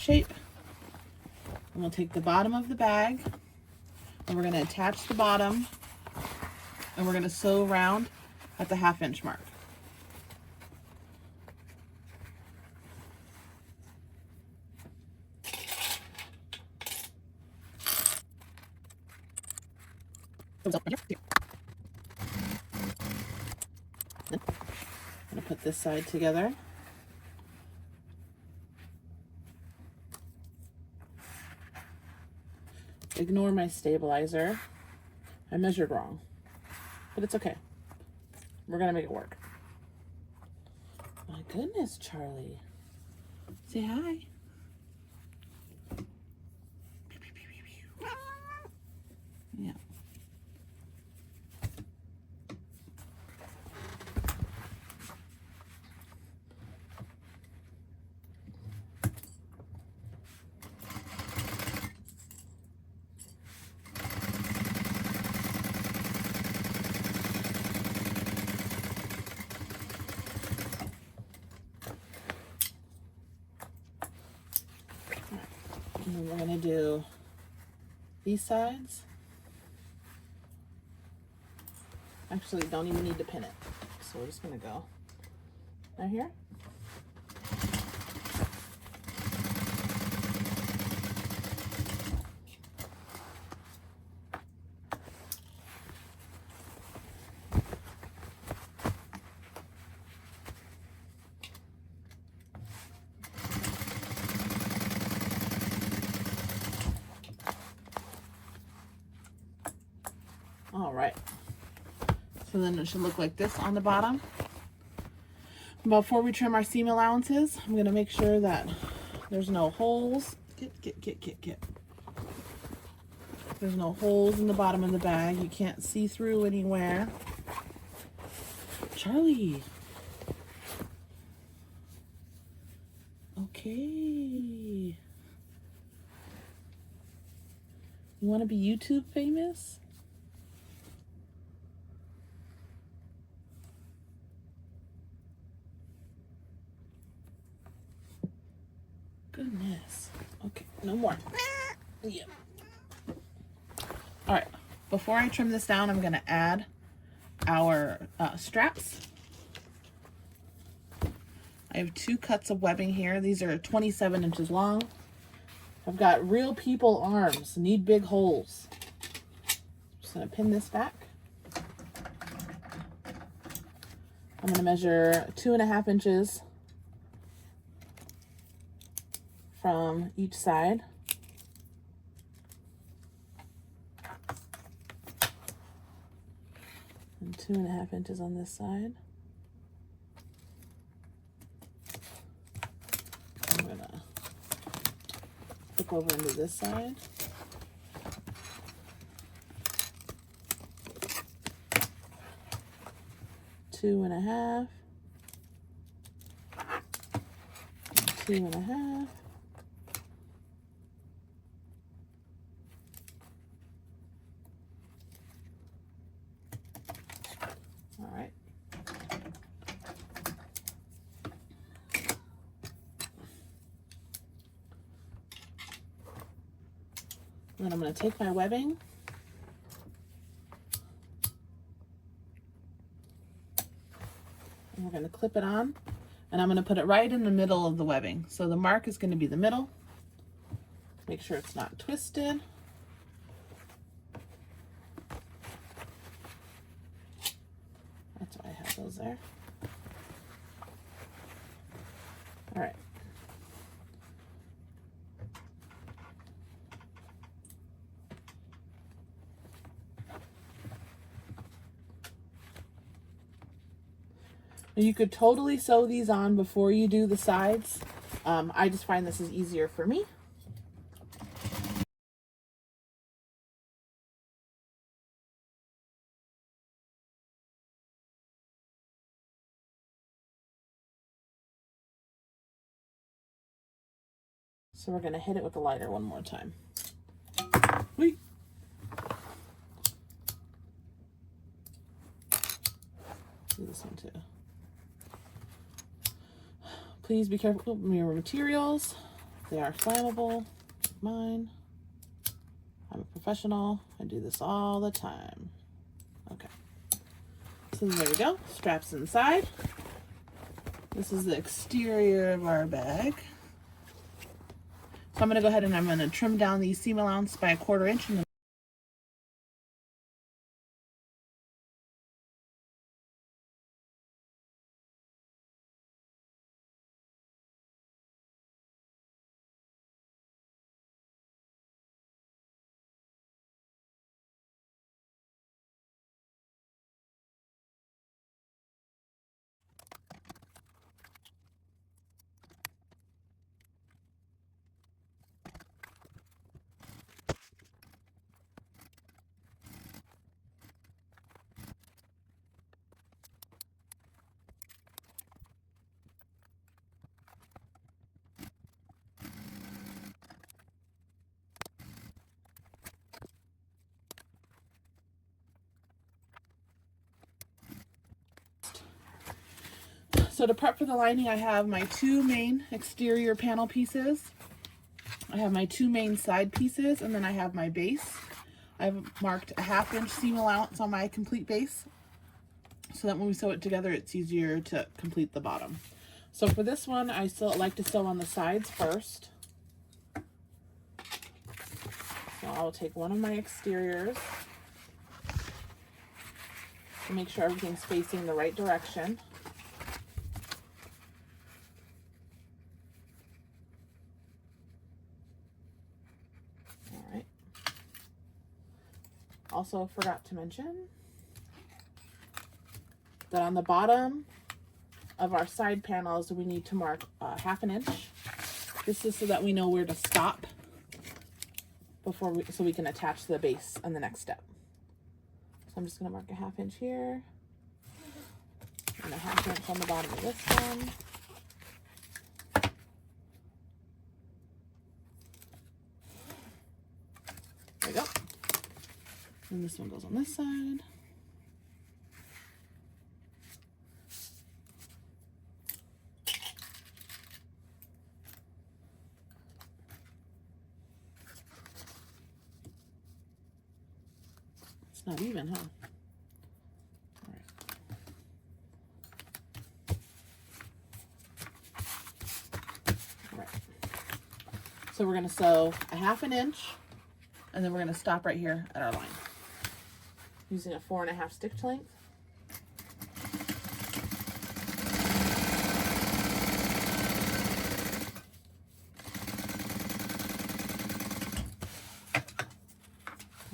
shape. And we'll take the bottom of the bag and we're going to attach the bottom and we're going to sew around at the 1/2 inch mark. I'm going to put this side together. Ignore my stabilizer. I measured wrong, but it's okay. We're gonna make it work. My goodness, Charlie. Say hi. Yeah. And then we're going to do these sides. Actually, don't even need to pin it. So we're just going to go right here. All right, so then it should look like this on the bottom. Before we trim our seam allowances, I'm going to make sure that there's no holes. Get. There's no holes in the bottom of the bag. You can't see through anywhere. Charlie. Okay. You want to be YouTube famous? Goodness. Okay, no more. Yeah. All right, before I trim this down, I'm going to add our straps. I have 2 cuts of webbing here. These are 27 inches long. I've got real people arms, need big holes. Just going to pin this back. I'm going to measure 2.5 inches from each side. And 2.5 inches on this side. I'm gonna flip over into this side. Two and a half. 2.5. All right. Then I'm going to take my webbing and we're going to clip it on, and I'm going to put it right in the middle of the webbing. So the mark is going to be the middle. Make sure it's not twisted. That's why I have those there. All right. You could totally sew these on before you do the sides. I just find this is easier for me. So we're going to hit it with the lighter one more time. Whee! Do this one too. Please be careful of your materials. They are flammable. Mine. I'm a professional. I do this all the time. Okay. So there we go. Straps inside. This is the exterior of our bag. So I'm going to go ahead and I'm going to trim down these seam allowance by 1/4 inch. And so to prep for the lining, I have my 2 main exterior panel pieces. I have my 2 main side pieces, and then I have my base. I've marked a 1/2 inch seam allowance on my complete base, so that when we sew it together, it's easier to complete the bottom. So for this one, I still like to sew on the sides first. So I'll take one of my exteriors to make sure everything's facing the right direction. All right. Also forgot to mention that on the bottom of our side panels, we need to mark 1/2 inch. This is so that we know where to stop before so we can attach the base on the next step. So I'm just going to mark a 1/2 inch here and a 1/2 inch on the bottom of this one. There we go. And this one goes on this side. It's not even, huh? All right. All right. So we're going to sew a 1/2 inch, and then we're going to stop right here at our line using a 4.5 stitch length.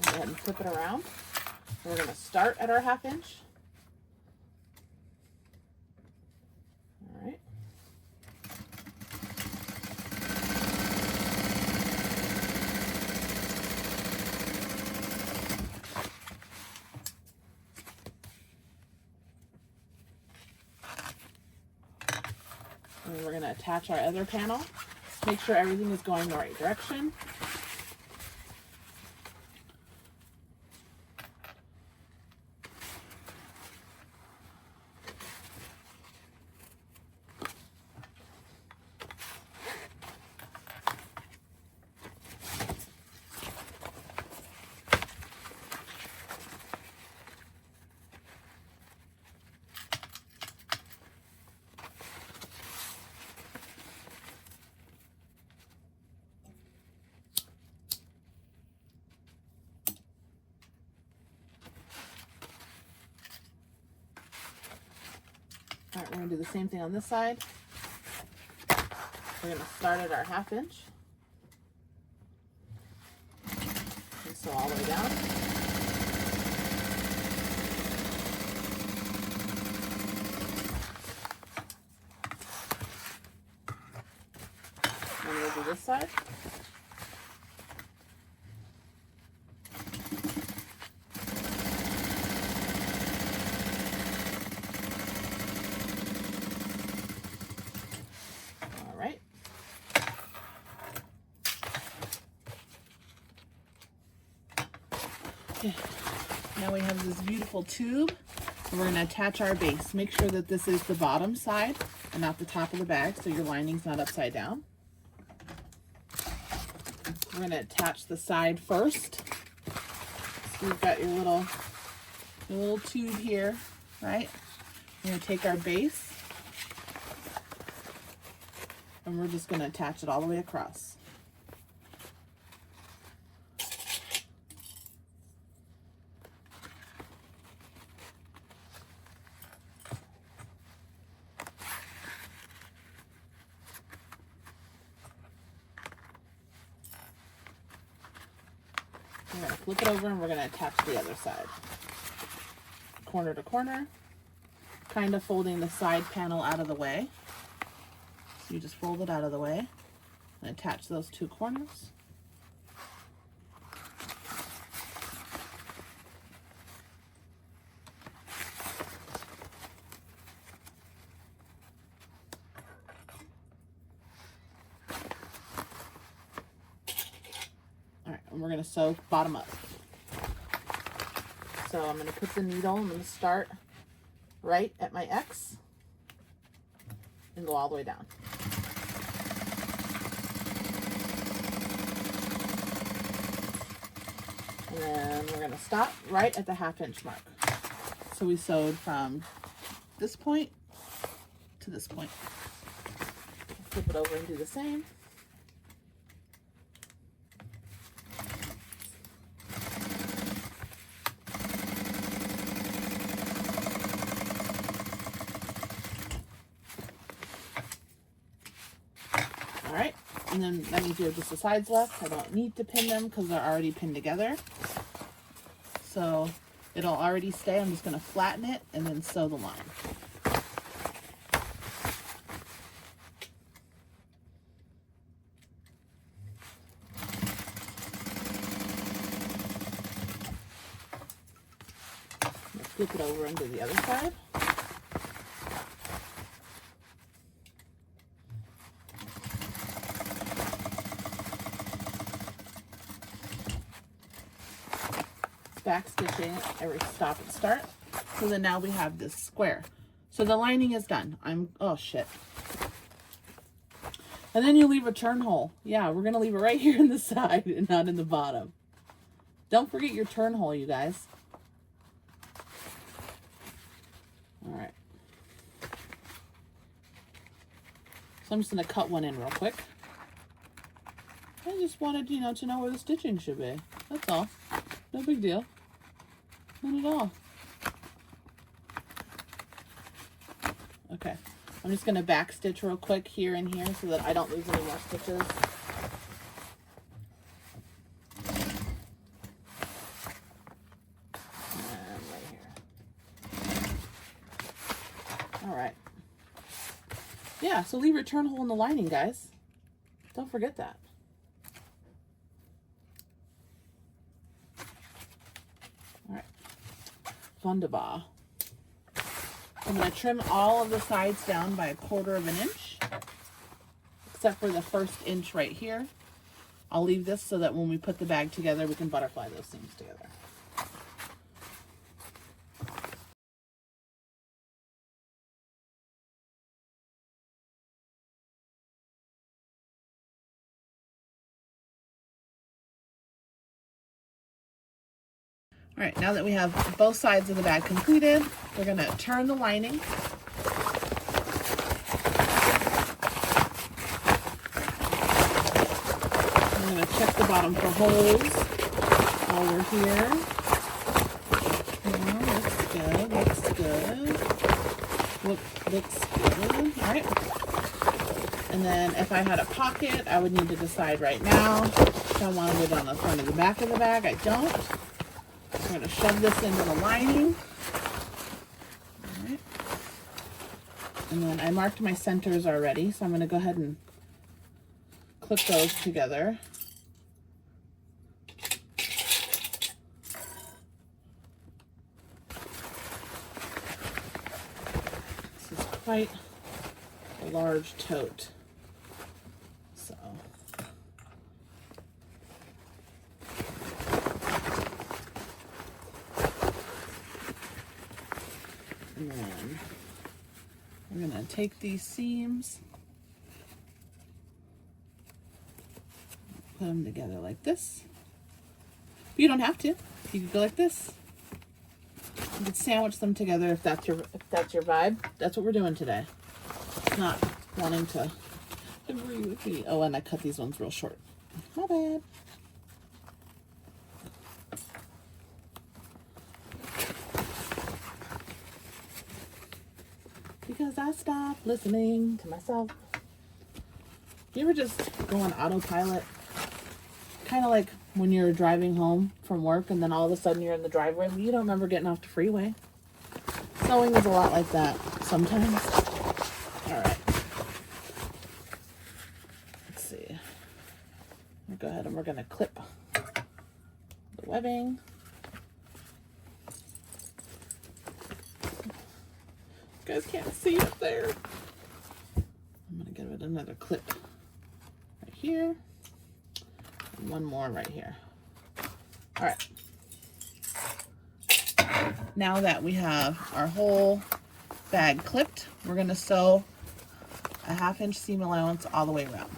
Go ahead and flip it around. We're going to start at our 1/2 inch. All right. And we're going to attach our other panel. Make sure everything is going the right direction. All right, we're going to do the same thing on this side. We're going to start at our 1/2 inch. And sew all the way down. And we'll do this side. Now we have this beautiful tube, and we're going to attach our base. Make sure that this is the bottom side and not the top of the bag, so your lining's not upside down. We're going to attach the side first. So you've got your little tube here, right? We're going to take our base and we're just going to attach it all the way across. We're going to flip it over and we're going to attach the other side. Corner to corner, kind of folding the side panel out of the way. So you just fold it out of the way and attach those two corners. All right, and we're going to sew bottom up. So I'm going to put the needle, I'm going to start right at my X and go all the way down. And then we're going to stop right at the 1/2 inch mark. So we sewed from this point to this point. Flip it over and do the same. Alright, and then that means you have just the sides left. I don't need to pin them because they're already pinned together. So it'll already stay. I'm just going to flatten it and then sew the line. Let's flip it over and do the other side. Back stitching every stop and start. So then now we have this square. So the lining is done. Oh shit. And then you leave a turn hole. Yeah, we're gonna leave it right here in the side and not in the bottom. Don't forget your turn hole, you guys. All right. So I'm just gonna cut one in real quick. I just wanted, to know where the stitching should be. That's all. No big deal. Not at all. Okay. I'm just going to back stitch real quick here and here so that I don't lose any more stitches. And right here. All right. Yeah, so leave your turn hole in the lining, guys. Don't forget that. Wunderbar. I'm going to trim all of the sides down by 1/4 inch, except for the first inch right here. I'll leave this so that when we put the bag together, we can butterfly those seams together. All right, now that we have both sides of the bag completed, we're going to turn the lining. I'm going to check the bottom for holes while we're here. Oh, looks good. Looks good. All right. And then if I had a pocket, I would need to decide right now if I wanted it on the front or the back of the bag. I don't. I'm going to shove this into the lining. All right. And then I marked my centers already, so I'm going to go ahead and clip those together. This is quite a large tote. So and then we're going to take these seams Put them together like this. But you don't have to. You could go like this. You could sandwich them together if that's your vibe. That's what we're doing today. Not wanting to agree with me. Oh, and I cut these ones real short. My bad. Because I stopped listening to myself. You ever just go on autopilot? Kind of like when you're driving home from work and then all of a sudden you're in the driveway, but you don't remember getting off the freeway. Sewing is a lot like that sometimes. All right. Let's see. We'll go ahead and we're going to clip the webbing. You guys can't see up there. I'm going to give it another clip right here. And one more right here. All right. Now that we have our whole bag clipped, we're going to sew a 1/2 inch seam allowance all the way around.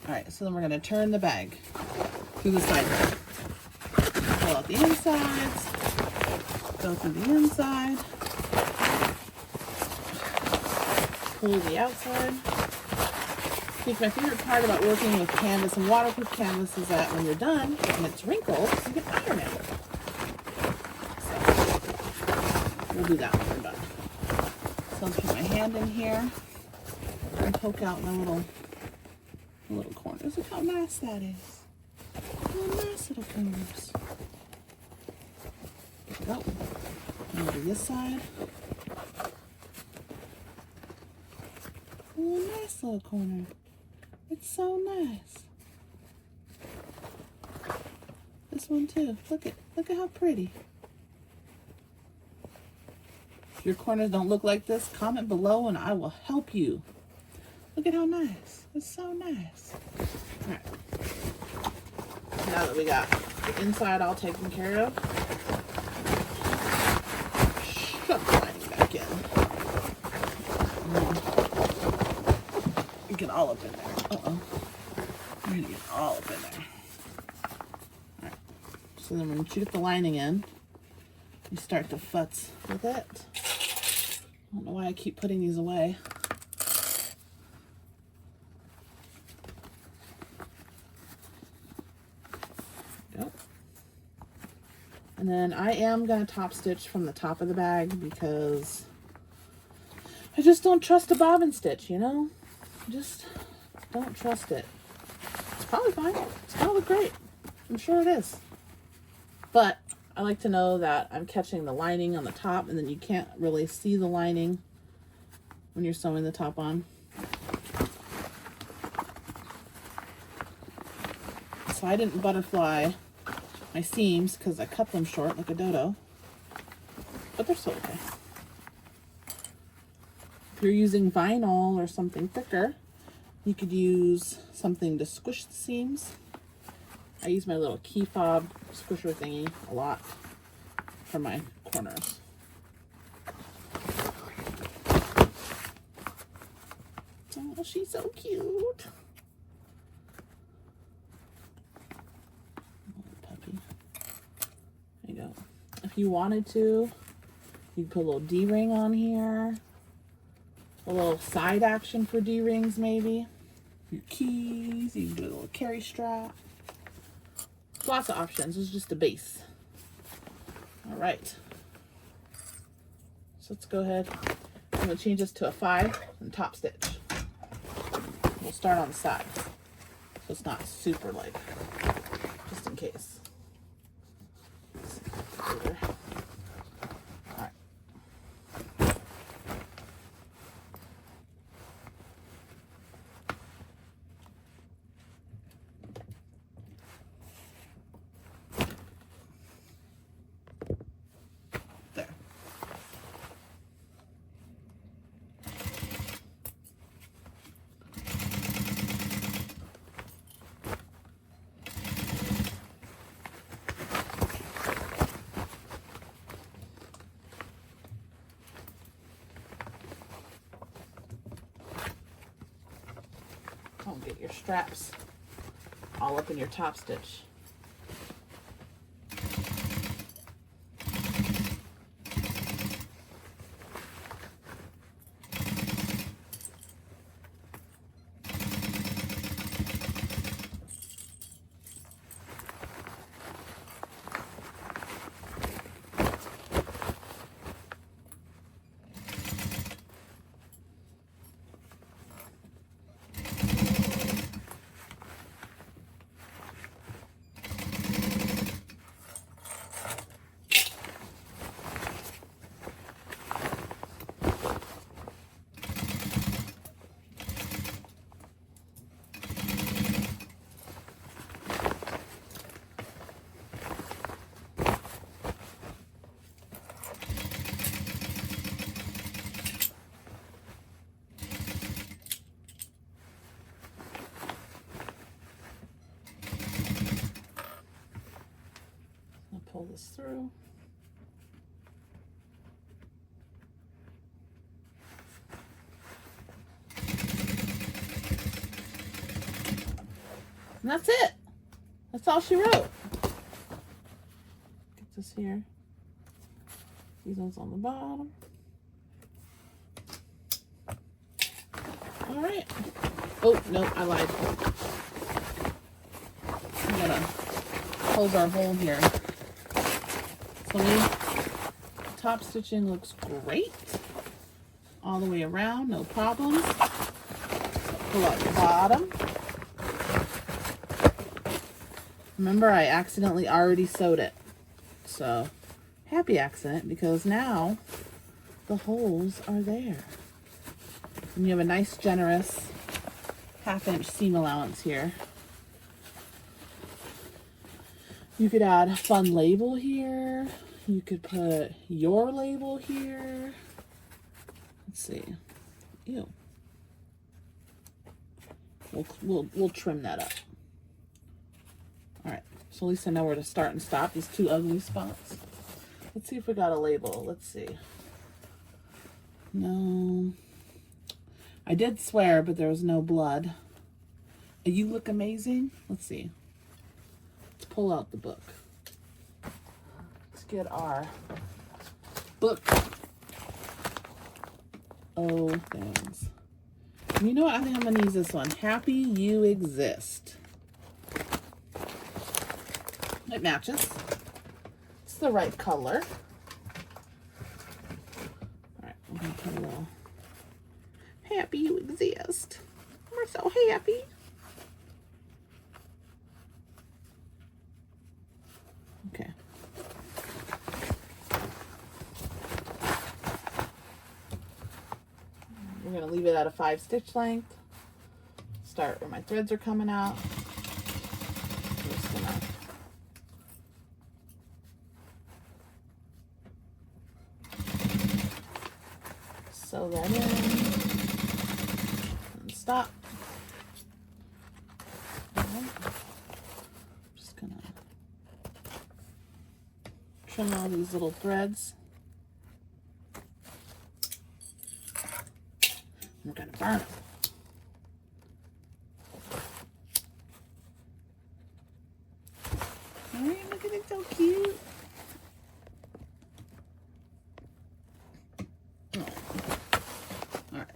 All right, so then we're going to turn the bag through the side. Pull out the insides, go through the inside, pull the outside. I think my favorite part about working with canvas and waterproof canvas is that when you're done and it's wrinkled, you can iron it. So we'll do that when we're done. So I'll put my hand in here and poke out my little corners. Look how nice that is. Little nice little corners. There we go. And over this side. Oh, nice little corner. It's so nice. This one too. Look at how pretty. If your corners don't look like this, comment below and I will help you. Look at how nice. It's so nice. All right. Now that we got the inside all taken care of, shove the lining back in. Get all up in there. Uh-oh. We're gonna get all up in there. All right. So then when you get the lining in, you start to futz with it. I don't know why I keep putting these away. Go. And then I am gonna top stitch from the top of the bag because I just don't trust a bobbin stitch, you know? Just don't trust it. It's probably fine. It's gonna look great. I'm sure it is. But I like to know that I'm catching the lining on the top and then you can't really see the lining when you're sewing the top on. So I didn't butterfly my seams because I cut them short like a dodo. But they're still okay. If you're using vinyl or something thicker, you could use something to squish the seams. I use my little key fob squisher thingy a lot for my corners. Oh, she's so cute. Little puppy. There you go. If you wanted to, you could put a little D-ring on here. A little side action for D-rings maybe. Your keys, you can do a little carry strap. Lots of options. It's just a base. All right. So let's go ahead. I'm going to change this to a 5 and top stitch. We'll start on the side. So it's not super like, just in case. All right. There. get your straps all up in your top stitch. Pull this through. And that's it. That's all she wrote. Get this here. These ones on the bottom. All right. Oh, no, I lied. I'm gonna close our hole here. Top stitching looks great all the way around, no problems. So pull out your bottom. Remember, I accidentally already sewed it, so happy accident, because now the holes are there and you have a nice generous 1/2 inch seam allowance here. You could add a fun label here. You could put your label here. Let's see. Ew. We'll trim that up. All right. So at least I know where to start and stop these two ugly spots. Let's see if we got a label. Let's see. No. I did swear, but there was no blood. You look amazing. Let's see. Let's pull out the book. Let's get our book. Oh, things. You know what? I think I'm going to use this one. Happy You Exist. It matches. It's the right color. All right, I'm going to put a little Happy You Exist. We're so happy. Okay. We're going to leave it at a 5 stitch length. Start where my threads are coming out. I'm just going to sew that in and stop. Just going to trim all these little threads. We're going to burn them. All right, look at it, so cute. Oh. All right.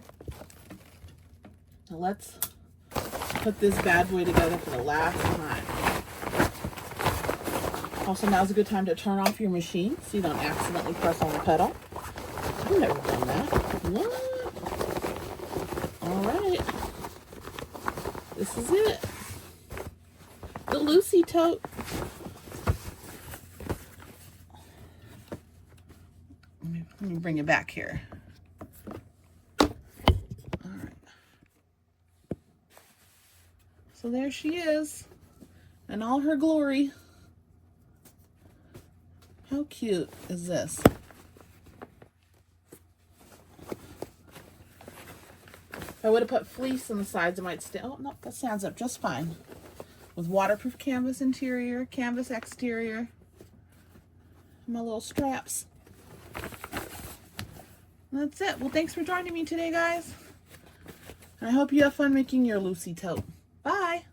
Now let's put this bad boy together for the last time. Also, now's a good time to turn off your machine so you don't accidentally press on the pedal. I've never done that. What? All right. This is it. The Lucy tote. Let me bring it back here. All right. So there she is in all her glory. How cute is this? If I would have put fleece on the sides, it might stay. Oh, no, that stands up just fine. With waterproof canvas interior, canvas exterior, and my little straps. And that's it. Well, thanks for joining me today, guys. I hope you have fun making your Lucy tote. Bye.